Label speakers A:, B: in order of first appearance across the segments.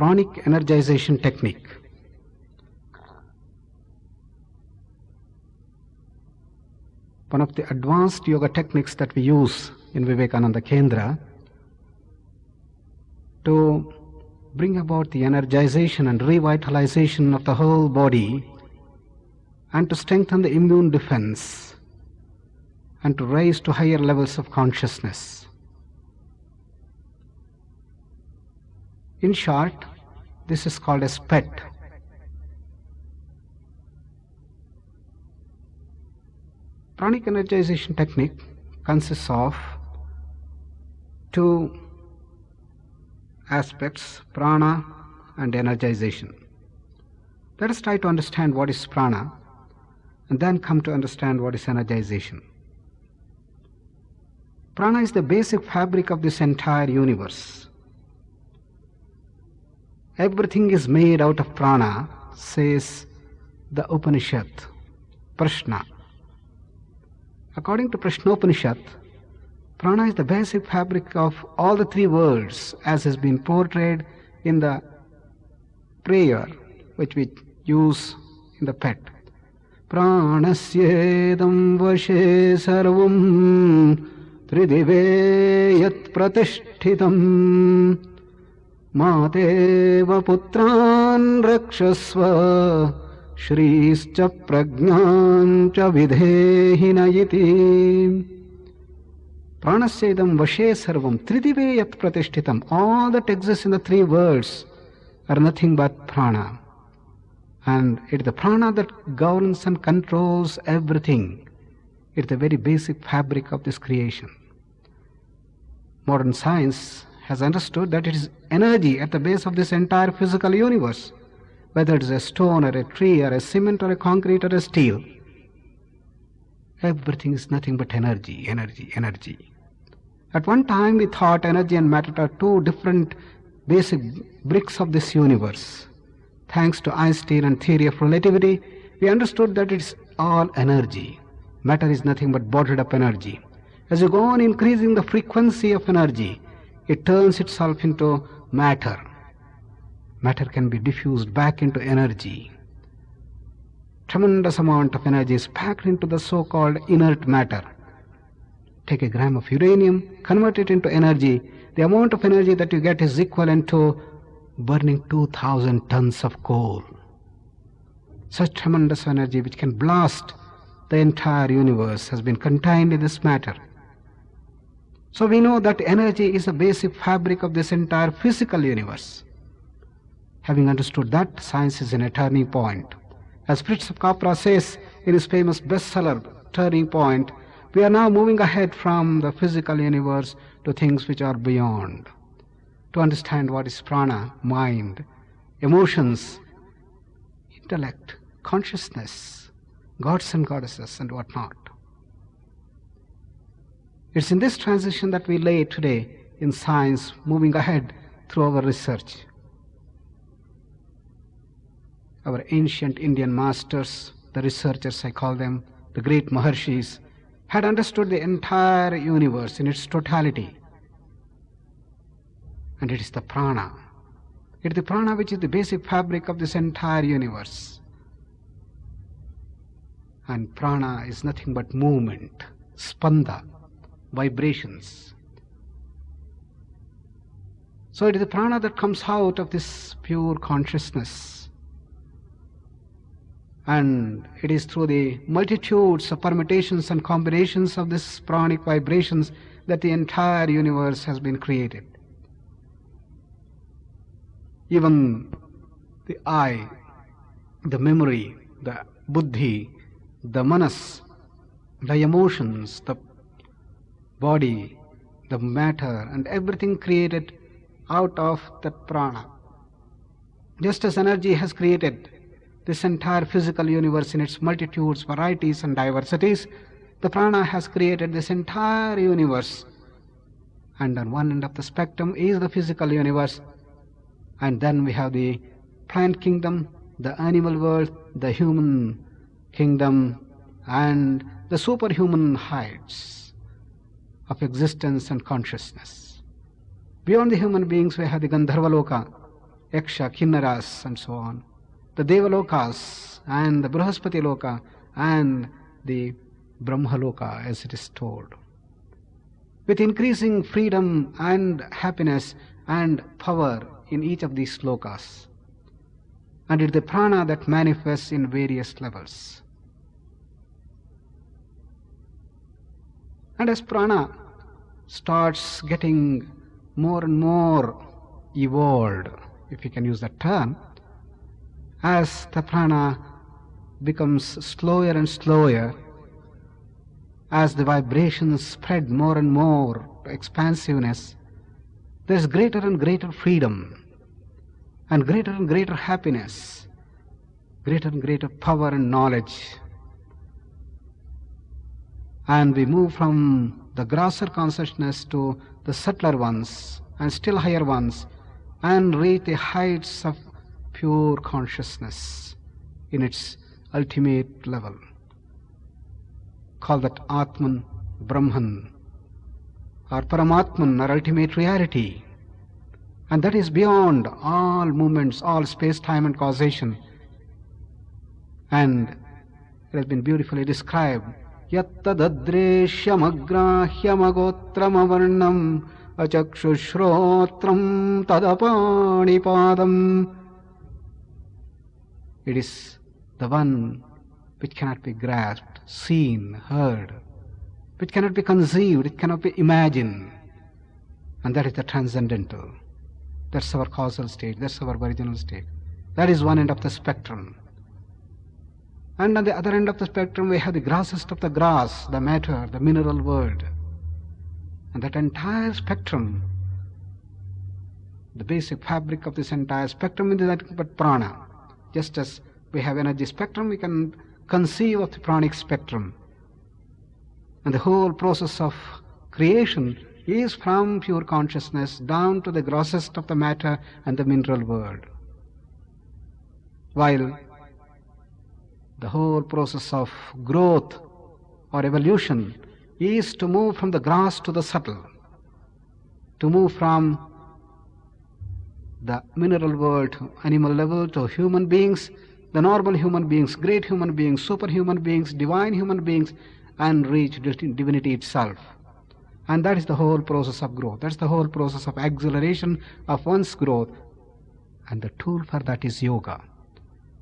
A: Pranic energization technique. One of the advanced yoga techniques that we use in Vivekananda Kendra to bring about the energization and revitalization of the whole body, and to strengthen the immune defense, and to raise to higher levels of consciousness. In short, this is called as PET. Pranic energization technique consists of two aspects, prana and energization. Let us try to understand what is prana and then come to understand what is energization. Prana is the basic fabric of this entire universe. Everything is made out of prana, says the Upanishad, Prashna. According to Prashnopanishad, prana is the basic fabric of all the three worlds, as has been portrayed in the prayer which we use in the PET. Pranasyedam vashe sarvam tridive yat pratishthitam mateva putran rakshasva shrischa prajnancha vidhehinayiti. Pranasyedam vashe sarvam tridive yat pratishthitam. All that exists in the three worlds are nothing but prana. And it is the prana that governs and controls everything. It is the very basic fabric of this creation. Modern science has understood that it is energy at the base of this entire physical universe. Whether it is a stone or a tree or a cement or a concrete or a steel, everything is nothing but energy, energy, energy. At one time we thought energy and matter are two different basic bricks of this universe. Thanks to Einstein and theory of relativity, we understood that it's all energy. Matter is nothing but bottled up energy. As you go on increasing the frequency of energy, it turns itself into matter. Matter can be diffused back into energy. Tremendous amount of energy is packed into the so-called inert matter. Take a gram of uranium, convert it into energy. The amount of energy that you get is equivalent to burning 2,000 tons of coal. Such tremendous energy which can blast the entire universe has been contained in this matter. So we know that energy is the basic fabric of this entire physical universe. Having understood that, science is in a turning point. As Fritz of Capra says in his famous bestseller, Turning Point, we are now moving ahead from the physical universe to things which are beyond. To understand what is prana, mind, emotions, intellect, consciousness, gods and goddesses and whatnot. It's in this transition that we lay today in science, moving ahead through our research. Our ancient Indian masters, the researchers I call them, the great Maharshis, had understood the entire universe in its totality. And it is the prana. It is the prana which is the basic fabric of this entire universe. And prana is nothing but movement, spanda, vibrations. So it is the prana that comes out of this pure consciousness. And it is through the multitudes of permutations and combinations of this pranic vibrations that the entire universe has been created. Even the I, the memory, the buddhi, the manas, the emotions, the body, the matter, and everything created out of that prana. Just as energy has created this entire physical universe in its multitudes, varieties, and diversities, the prana has created this entire universe. And on one end of the spectrum is the physical universe. And then we have the plant kingdom, the animal world, the human kingdom, and the superhuman heights of existence and consciousness. Beyond the human beings, we have the Gandharva Loka, Yaksha, Kinnaras and so on, the Devalokas and the Brihaspati Loka and the Brahmaloka as it is told. With increasing freedom and happiness and power in each of these lokas. And it is the prana that manifests in various levels. And as prana starts getting more and more evolved, if you can use that term, as the prana becomes slower and slower, as the vibrations spread more and more to expansiveness, there is greater and greater freedom and greater happiness, greater and greater power and knowledge. And we move from the grosser consciousness to the subtler ones and still higher ones, and reach the heights of pure consciousness in its ultimate level. Call that Atman, Brahman, or Paramatman, or ultimate reality. And that is beyond all movements, all space, time and causation. And it has been beautifully described. Yattadadreshyamagrahyamagotramavarnam achakshushrottram tadapanipadam. It is the one which cannot be grasped, seen, heard, which cannot be conceived, it cannot be imagined. And that is the transcendental. That's our causal state, that's our original state. That is one end of the spectrum. And on the other end of the spectrum we have the grossest of the gross, the matter, the mineral world. And that entire spectrum, the basic fabric of this entire spectrum is nothing but prana. Just as we have energy spectrum, we can conceive of the pranic spectrum. And the whole process of creation is from pure consciousness down to the grossest of the matter and the mineral world. While the whole process of growth or evolution is to move from the gross to the subtle, to move from the mineral world to animal level to human beings, the normal human beings, great human beings, superhuman beings, divine human beings, and reach divinity itself. And that is the whole process of growth. That's the whole process of acceleration of one's growth. And the tool for that is yoga.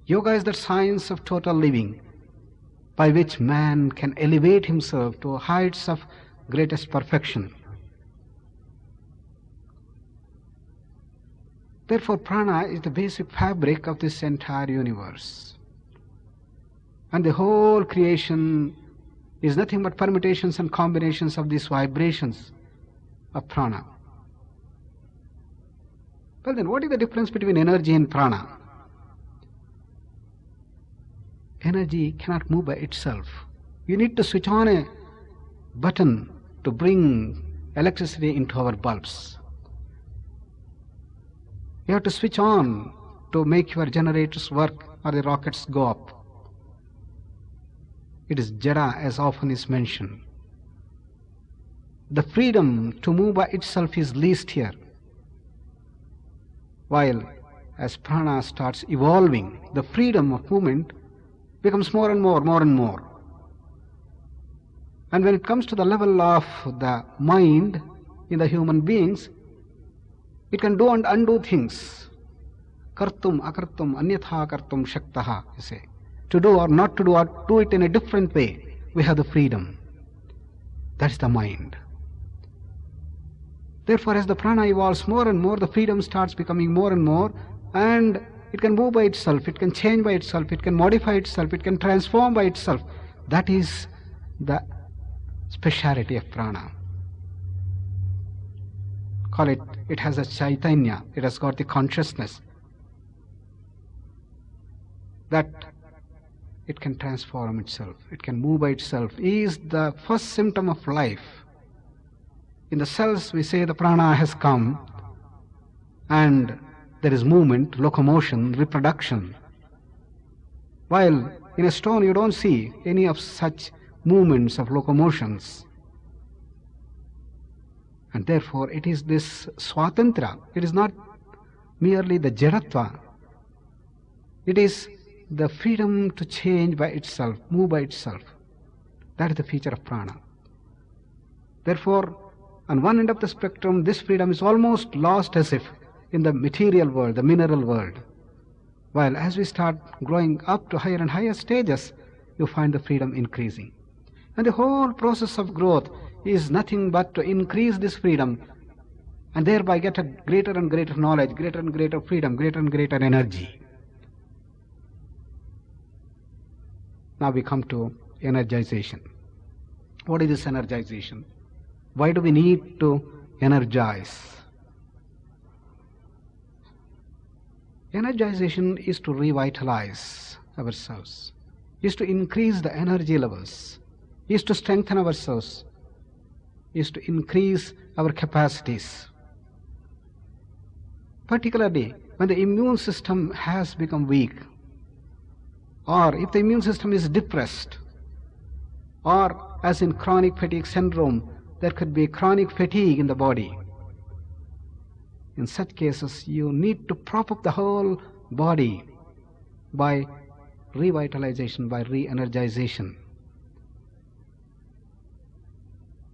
A: Yoga is the science of total living, by which man can elevate himself to heights of greatest perfection. Therefore, prana is the basic fabric of this entire universe. And the whole creation is nothing but permutations and combinations of these vibrations of prana. Well then, what is the difference between energy and prana? Energy cannot move by itself. You need to switch on a button to bring electricity into our bulbs. You have to switch on to make your generators work or the rockets go up. It is jada, as often is mentioned. The freedom to move by itself is least here. While as prana starts evolving, the freedom of movement becomes more and more. And when it comes to the level of the mind in the human beings, it can do and undo things. Kartum, akartum, anyatha kartum shaktaha, you say. To do or not to do, or do it in a different way. We have the freedom. That's the mind. Therefore, as the prana evolves more and more, the freedom starts becoming more and more, and it can move by itself, it can change by itself, it can modify itself, it can transform by itself. That is the speciality of prana. Call it, it has a chaitanya, it has got the consciousness that it can transform itself, it can move by itself, is the first symptom of life. In the cells we say the prana has come, and there is movement, locomotion, reproduction. While in a stone you don't see any of such movements of locomotions. And therefore it is this swatantra, it is not merely the jadatva. It is the freedom to change by itself, move by itself. That is the feature of prana. Therefore, on one end of the spectrum, this freedom is almost lost as if in the material world, the mineral world. While as we start growing up to higher and higher stages, you find the freedom increasing. And the whole process of growth is nothing but to increase this freedom and thereby get a greater and greater knowledge, greater and greater freedom, greater and greater energy. Now we come to energization. What is this energization? Why do we need to energize? Energization is to revitalize ourselves, is to increase the energy levels, is to strengthen ourselves, is to increase our capacities. Particularly when the immune system has become weak, or if the immune system is depressed, or as in chronic fatigue syndrome, there could be chronic fatigue in the body. In such cases, you need to prop up the whole body by revitalization, by re-energization.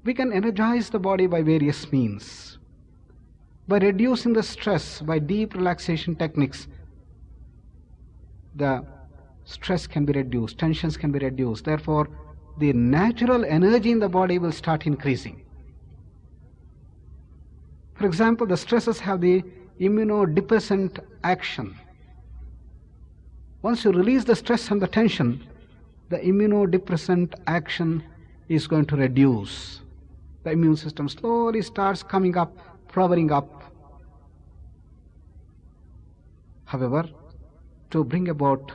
A: We can energize the body by various means. By reducing the stress, by deep relaxation techniques, the stress can be reduced, tensions can be reduced. Therefore, the natural energy in the body will start increasing. For example, the stresses have the immunodepressant action. Once you release the stress and the tension, the immunodepressant action is going to reduce. The immune system slowly starts coming up, flowering up. However, to bring about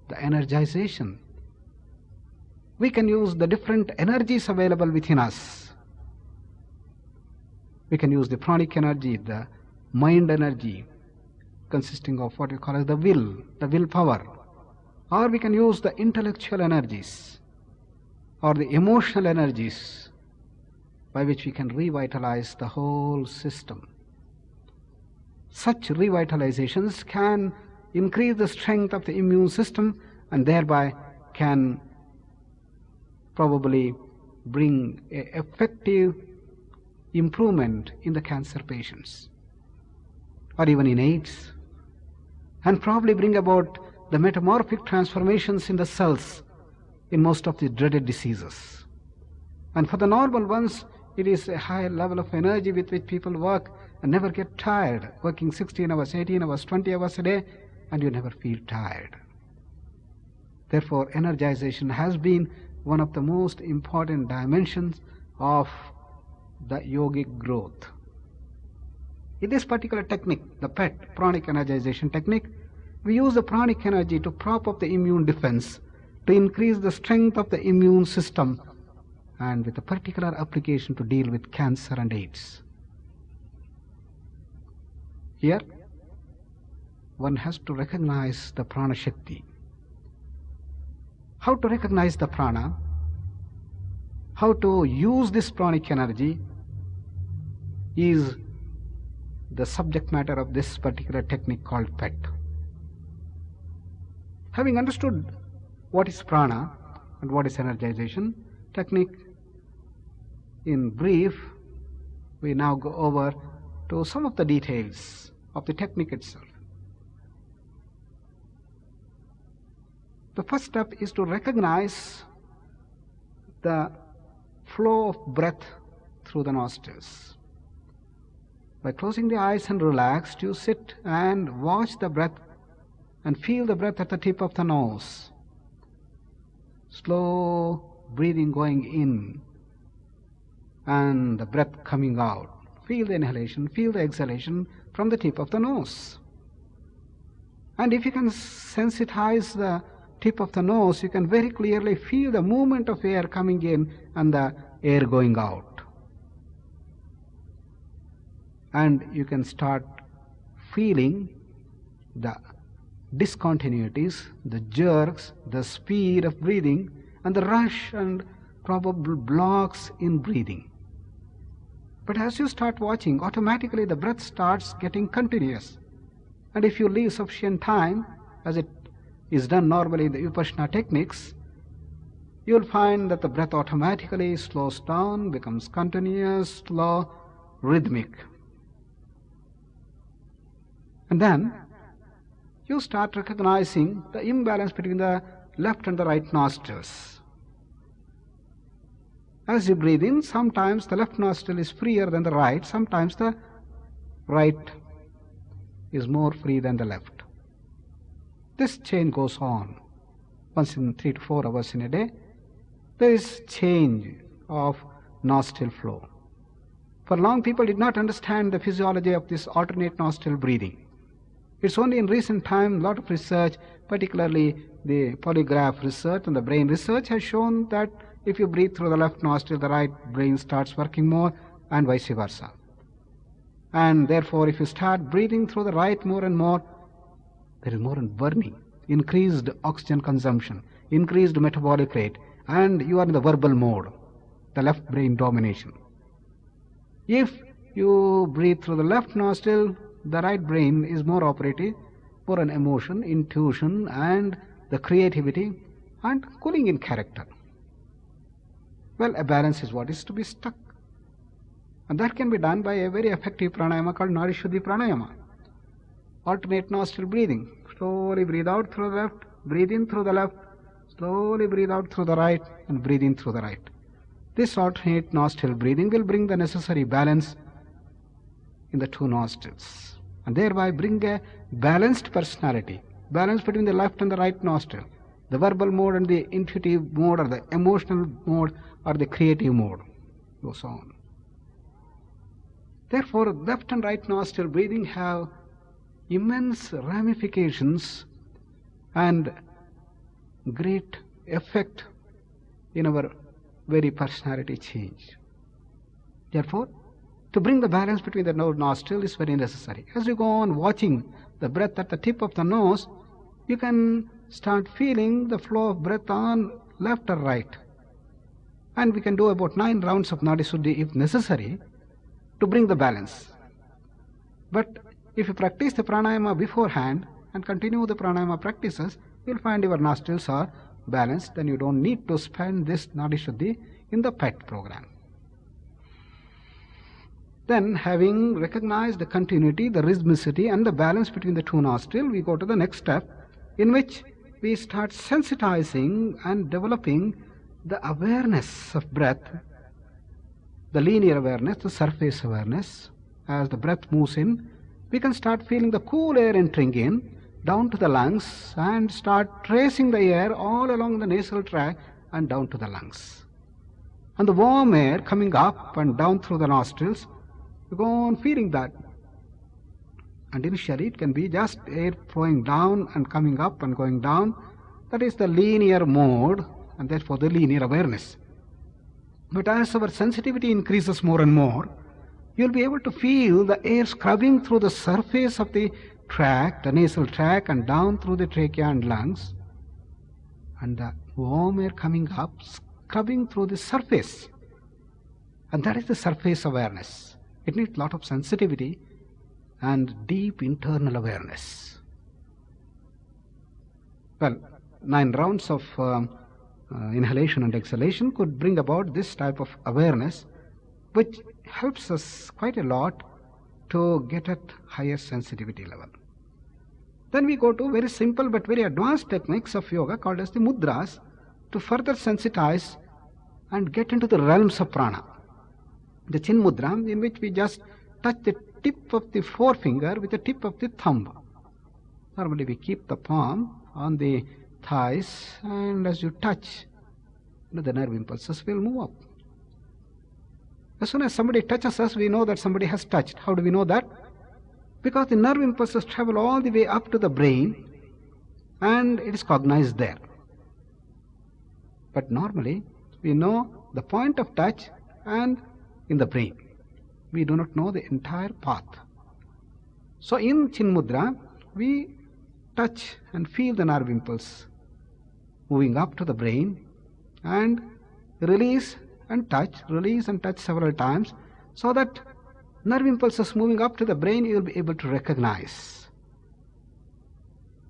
A: the energization, we can use the different energies available within us. We can use the pranic energy, the mind energy, consisting of what we call as the willpower. Or we can use the intellectual energies, or the emotional energies, by which we can revitalize the whole system. Such revitalizations can increase the strength of the immune system and thereby can probably bring an effective improvement in the cancer patients, or even in AIDS, and probably bring about the metamorphic transformations in the cells in most of the dreaded diseases. And for the normal ones, it is a high level of energy with which people work and never get tired, working 16 hours, 18 hours, 20 hours a day, and you never feel tired. Therefore, energization has been one of the most important dimensions of the yogic growth. In this particular technique, the PET, pranic energization technique, we use the pranic energy to prop up the immune defense, to increase the strength of the immune system, and with a particular application to deal with cancer and AIDS. Here, one has to recognize the prana shakti. How to recognize the prana, how to use this pranic energy is the subject matter of this particular technique called PET. Having understood what is prana and what is energization technique, in brief, we now go over to some of the details of the technique itself. The first step is to recognize the flow of breath through the nostrils. By closing the eyes and relaxed, you sit and watch the breath and feel the breath at the tip of the nose. Slow breathing going in and the breath coming out. Feel the inhalation, feel the exhalation from the tip of the nose. And if you can sensitize the tip of the nose, you can very clearly feel the movement of air coming in and the air going out. And you can start feeling the discontinuities, the jerks, the speed of breathing, and the rush and probable blocks in breathing. But as you start watching, automatically the breath starts getting continuous. And if you leave sufficient time, as it is done normally in the Vipassana techniques, you will find that the breath automatically slows down, becomes continuous, slow, rhythmic. And then you start recognizing the imbalance between the left and the right nostrils. As you breathe in, sometimes the left nostril is freer than the right, sometimes the right is more free than the left. This change goes on. Once in 3 to 4 hours in a day, there is change of nostril flow. For long, people did not understand the physiology of this alternate nostril breathing. It's only in recent time, a lot of research, particularly the polygraph research and the brain research, has shown that if you breathe through the left nostril, the right brain starts working more, and vice versa. And therefore, if you start breathing through the right more and more, there is more burning, increased oxygen consumption, increased metabolic rate, and you are in the verbal mode, the left brain domination. If you breathe through the left nostril, the right brain is more operative, more on emotion, intuition, and the creativity, and cooling in character. Well, a balance is what is to be struck. And that can be done by a very effective pranayama called Nadi Pranayama. Alternate nostril breathing. Slowly breathe out through the left, breathe in through the left, slowly breathe out through the right, and breathe in through the right. This alternate nostril breathing will bring the necessary balance in the two nostrils, and thereby bring a balanced personality, balance between the left and the right nostril, the verbal mode and the intuitive mode, or the emotional mode or the creative mode, goes on. Therefore, left and right nostril breathing have immense ramifications and great effect in our very personality change. Therefore, to bring the balance between the nostril is very necessary. As you go on watching the breath at the tip of the nose, you can start feeling the flow of breath on left or right. And we can do about 9 rounds of Nadi Shuddhi if necessary to bring the balance. But if you practice the pranayama beforehand and continue the pranayama practices, you will find your nostrils are balanced, then you don't need to spend this Nadi Shuddhi in the PET program. Then, having recognized the continuity, the rhythmicity and the balance between the two nostrils, we go to the next step, in which we start sensitizing and developing the awareness of breath, the linear awareness, the surface awareness. As the breath moves in, we can start feeling the cool air entering in, down to the lungs, and start tracing the air all along the nasal tract and down to the lungs. And the warm air coming up and down through the nostrils, you go on feeling that. And initially it can be just air flowing down and coming up and going down. That is the linear mode, and therefore the linear awareness. But as our sensitivity increases more and more, you will be able to feel the air scrubbing through the surface of the tract, the nasal tract, and down through the trachea and lungs, and the warm air coming up, scrubbing through the surface. And that is the surface awareness. It needs a lot of sensitivity and deep internal awareness. Well, 9 rounds of inhalation and exhalation could bring about this type of awareness, which helps us quite a lot to get at higher sensitivity level. Then we go to very simple but very advanced techniques of yoga called as the mudras to further sensitize and get into the realms of prana. The Chin Mudra, in which we just touch the tip of the forefinger with the tip of the thumb. Normally we keep the palm on the thighs, and as you touch, the nerve impulses will move up. As soon as somebody touches us, we know that somebody has touched. How do we know that? Because the nerve impulses travel all the way up to the brain, and it is cognized there. But normally, we know the point of touch and in the brain. We do not know the entire path. So in Chin Mudra, we touch and feel the nerve impulse moving up to the brain, and release and touch several times, so that nerve impulses moving up to the brain you will be able to recognize.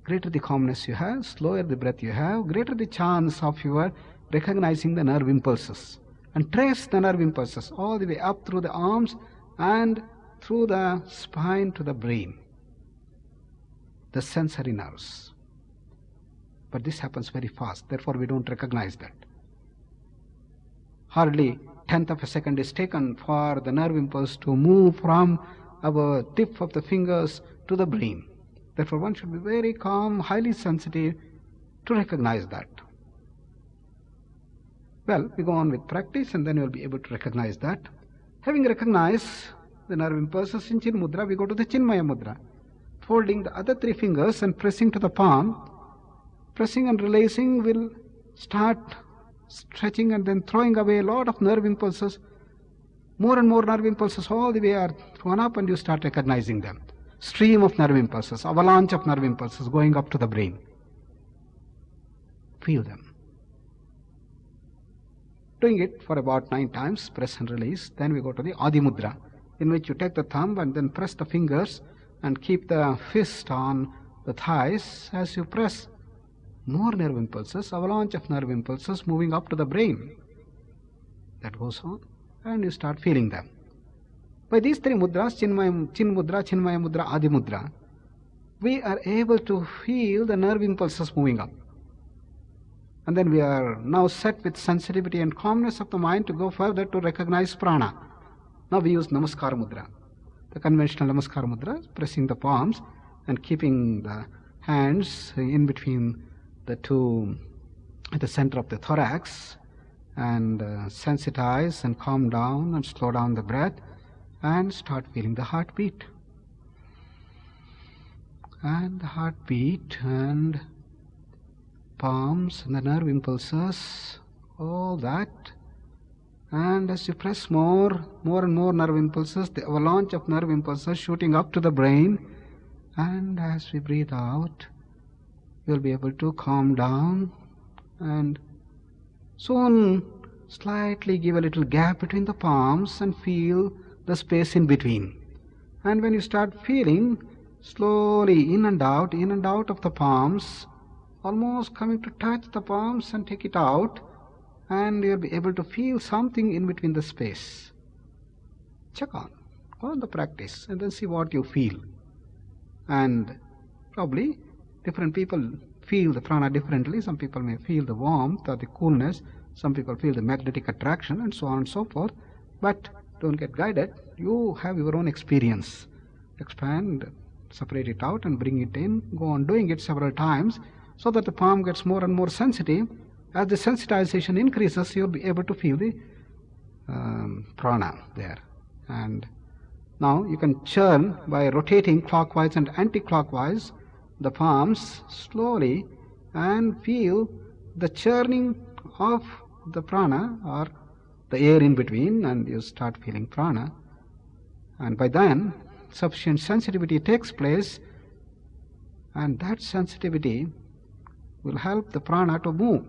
A: greater the calmness you have, slower the breath you have, greater the chance of your recognizing the nerve impulses. And trace the nerve impulses all the way up through the arms and through the spine to the brain, the sensory nerves. But this happens very fast, therefore we don't recognize that. Hardly 1/10 of a second is taken for the nerve impulse to move from our tip of the fingers to the brain. Therefore one should be very calm, highly sensitive to recognize that. Well, we go on with practice and then you will be able to recognize that. Having recognized the nerve impulses in Chin Mudra, we go to the Chinmaya Mudra. Folding the other 3 fingers and pressing to the palm. Pressing and releasing will start stretching and then throwing away a lot of nerve impulses. More and more nerve impulses all the way are thrown up and you start recognizing them. Stream of nerve impulses, avalanche of nerve impulses going up to the brain. Feel them. Doing it for about 9 times, press and release. Then we go to the Adi Mudra, in which you take the thumb and then press the fingers and keep the fist on the thighs. As you press, more nerve impulses, avalanche of nerve impulses moving up to the brain. That goes on and you start feeling them. By these 3 mudras, Chin Mudra, Chinmaya Mudra, Adi Mudra, we are able to feel the nerve impulses moving up. And then we are now set with sensitivity and calmness of the mind to go further to recognize prana. Now we use Namaskar Mudra. The conventional Namaskar Mudra, pressing the palms and keeping the hands in between the 2 at the center of the thorax, and sensitize and calm down and slow down the breath and start feeling the heartbeat. And the heartbeat and palms and the nerve impulses, all that. And as you press more and more nerve impulses, the avalanche of nerve impulses shooting up to the brain. And as we breathe out, you'll be able to calm down and soon slightly give a little gap between the palms and feel the space in between. And when you start feeling slowly in and out of the palms, almost coming to touch the palms and take it out, and you'll be able to feel something in between the space. Check on the practice and then see what you feel. And probably different people feel the prana differently. Some people may feel the warmth or the coolness, some people feel the magnetic attraction and so on and so forth. But don't get guided, you have your own experience. Expand, separate it out and bring it in, go on doing it several times, so that the palm gets more and more sensitive. As the sensitization increases, you'll be able to feel the prana there. And now you can churn by rotating clockwise and anti-clockwise the palms slowly and feel the churning of the prana or the air in between, and you start feeling prana. And by then, sufficient sensitivity takes place, and that sensitivity will help the prana to move.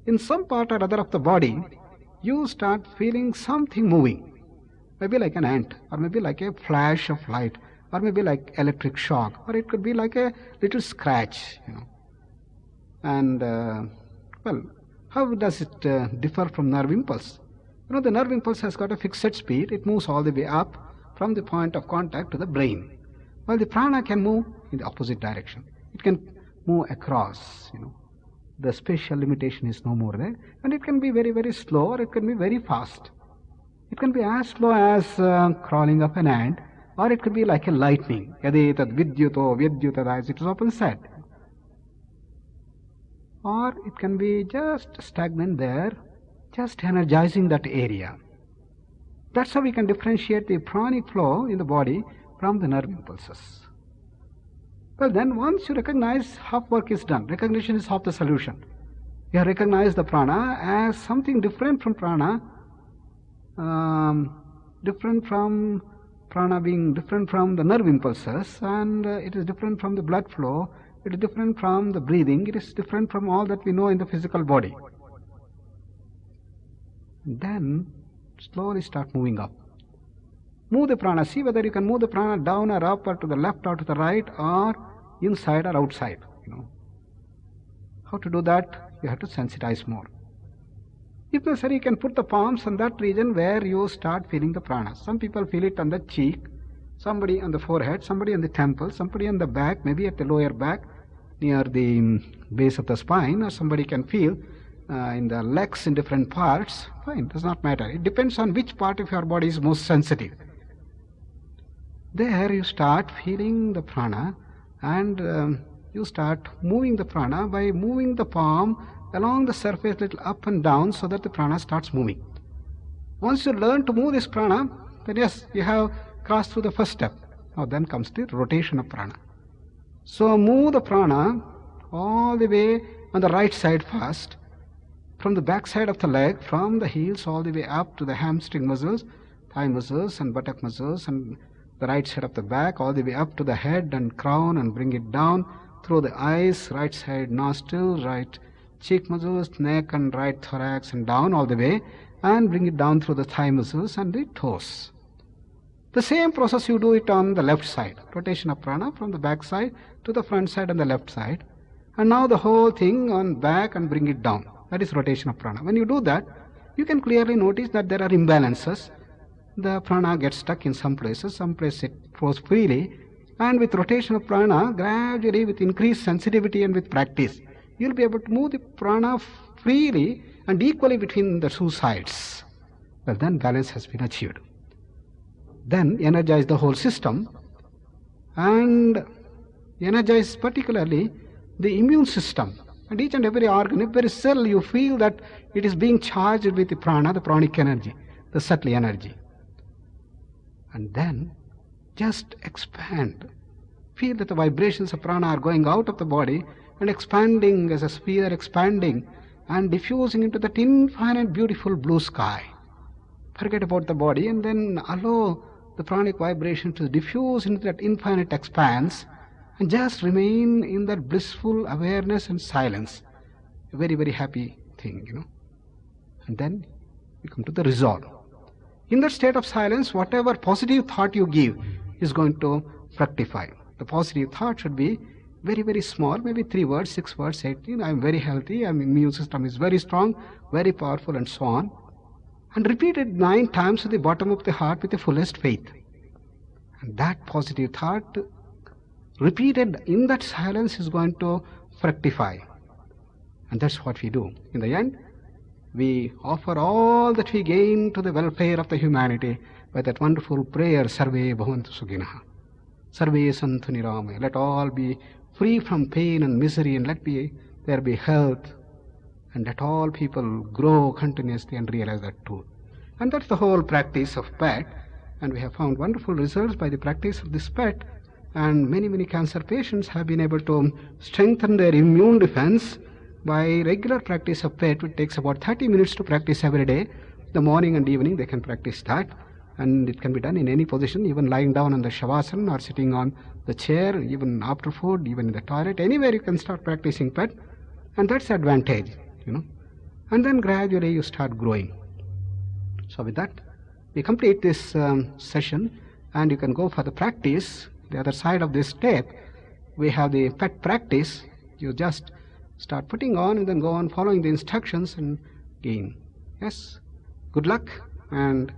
A: In some part or other of the body, you start feeling something moving. Maybe like an ant, or maybe like a flash of light, or maybe like electric shock, or it could be like a little scratch, And, well, how does it differ from nerve impulse? The nerve impulse has got a fixed speed. It moves all the way up from the point of contact to the brain. While the prana can move in the opposite direction. It can move across, The spatial limitation is no more there. And it can be very, very slow, or it can be very fast. It can be as slow as crawling up an ant, or it could be like a lightning. Yade tad vidyuto vidyutad, as it is often said. Or it can be just stagnant there, just energizing that area. That's how we can differentiate the pranic flow in the body from the nerve impulses. Well, then once you recognize, half work is done. Recognition is half the solution. You have recognized the prana as something different from prana, different from prana being different from the nerve impulses, and it is different from the blood flow, it is different from the breathing, it is different from all that we know in the physical body. Then slowly start moving up. Move the prana. See whether you can move the prana down or up or to the left or to the right or inside or outside. How to do that? You have to sensitize more. If necessary, you can put the palms on that region where you start feeling the prana. Some people feel it on the cheek, somebody on the forehead, somebody on the temple, somebody on the back, maybe at the lower back near the base of the spine, or somebody can feel in the legs in different parts. Fine, does not matter. It depends on which part of your body is most sensitive. There you start feeling the prana, and you start moving the prana by moving the palm along the surface little up and down so that the prana starts moving. Once you learn to move this prana, then yes, you have crossed through the first step. Now then comes the rotation of prana. So move the prana all the way on the right side first, from the back side of the leg, from the heels all the way up to the hamstring muscles, thigh muscles and buttock muscles, and the right side of the back all the way up to the head and crown, and bring it down through the eyes, right side nostril, right cheek muscles, neck and right thorax, and down all the way, and bring it down through the thigh muscles and the toes. The same process you do it on the left side. Rotation of prana from the back side to the front side on the left side. And now the whole thing on back and bring it down. That is rotation of prana. When you do that, you can clearly notice that there are imbalances. The prana gets stuck in some places it flows freely. And with rotation of prana, gradually with increased sensitivity and with practice, you will be able to move the prana freely and equally between the two sides. Well, then balance has been achieved. Then energize the whole system, and energize particularly the immune system. And each and every organ, every cell, you feel that it is being charged with the prana, the pranic energy, the subtle energy. And then just expand. Feel that the vibrations of prana are going out of the body and expanding as a sphere, expanding and diffusing into that infinite beautiful blue sky. Forget about the body and then allow the pranic vibration to diffuse into that infinite expanse, and just remain in that blissful awareness and silence. A very, very happy thing, And then we come to the resolve. In that state of silence, whatever positive thought you give is going to fructify. The positive thought should be very, very small, maybe 3 words, 6 words, 18. I am very healthy, my immune system is very strong, very powerful, and so on. And repeat it 9 times at the bottom of the heart with the fullest faith. And that positive thought, repeated in that silence, is going to fructify. And that's what we do. In the end, we offer all that we gain to the welfare of the humanity by that wonderful prayer, Sarve Bhavantu Sukhinah. Sarve Santu Nirame. Let all be free from pain and misery, and there be health, and let all people grow continuously and realize that truth. And that's the whole practice of PET. And we have found wonderful results by the practice of this PET. And many, many cancer patients have been able to strengthen their immune defense by regular practice of PET. It takes about 30 minutes to practice every day. The morning and evening they can practice that. And it can be done in any position, even lying down on the shavasana or sitting on the chair, even after food, even in the toilet. Anywhere you can start practicing PET. And that's the advantage, And then gradually you start growing. So with that, we complete this session, and you can go for the practice. The other side of this tape, we have the PET practice. You just start putting on and then go on following the instructions and gain. Yes, good luck and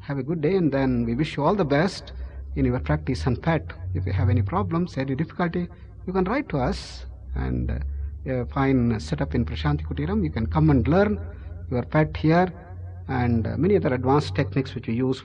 A: have a good day, and then we wish you all the best in your practice on PET. If you have any problems, any difficulty, you can write to us, and a fine setup in Prashanti Kutiram. You can come and learn your PET here, and many other advanced techniques which we use for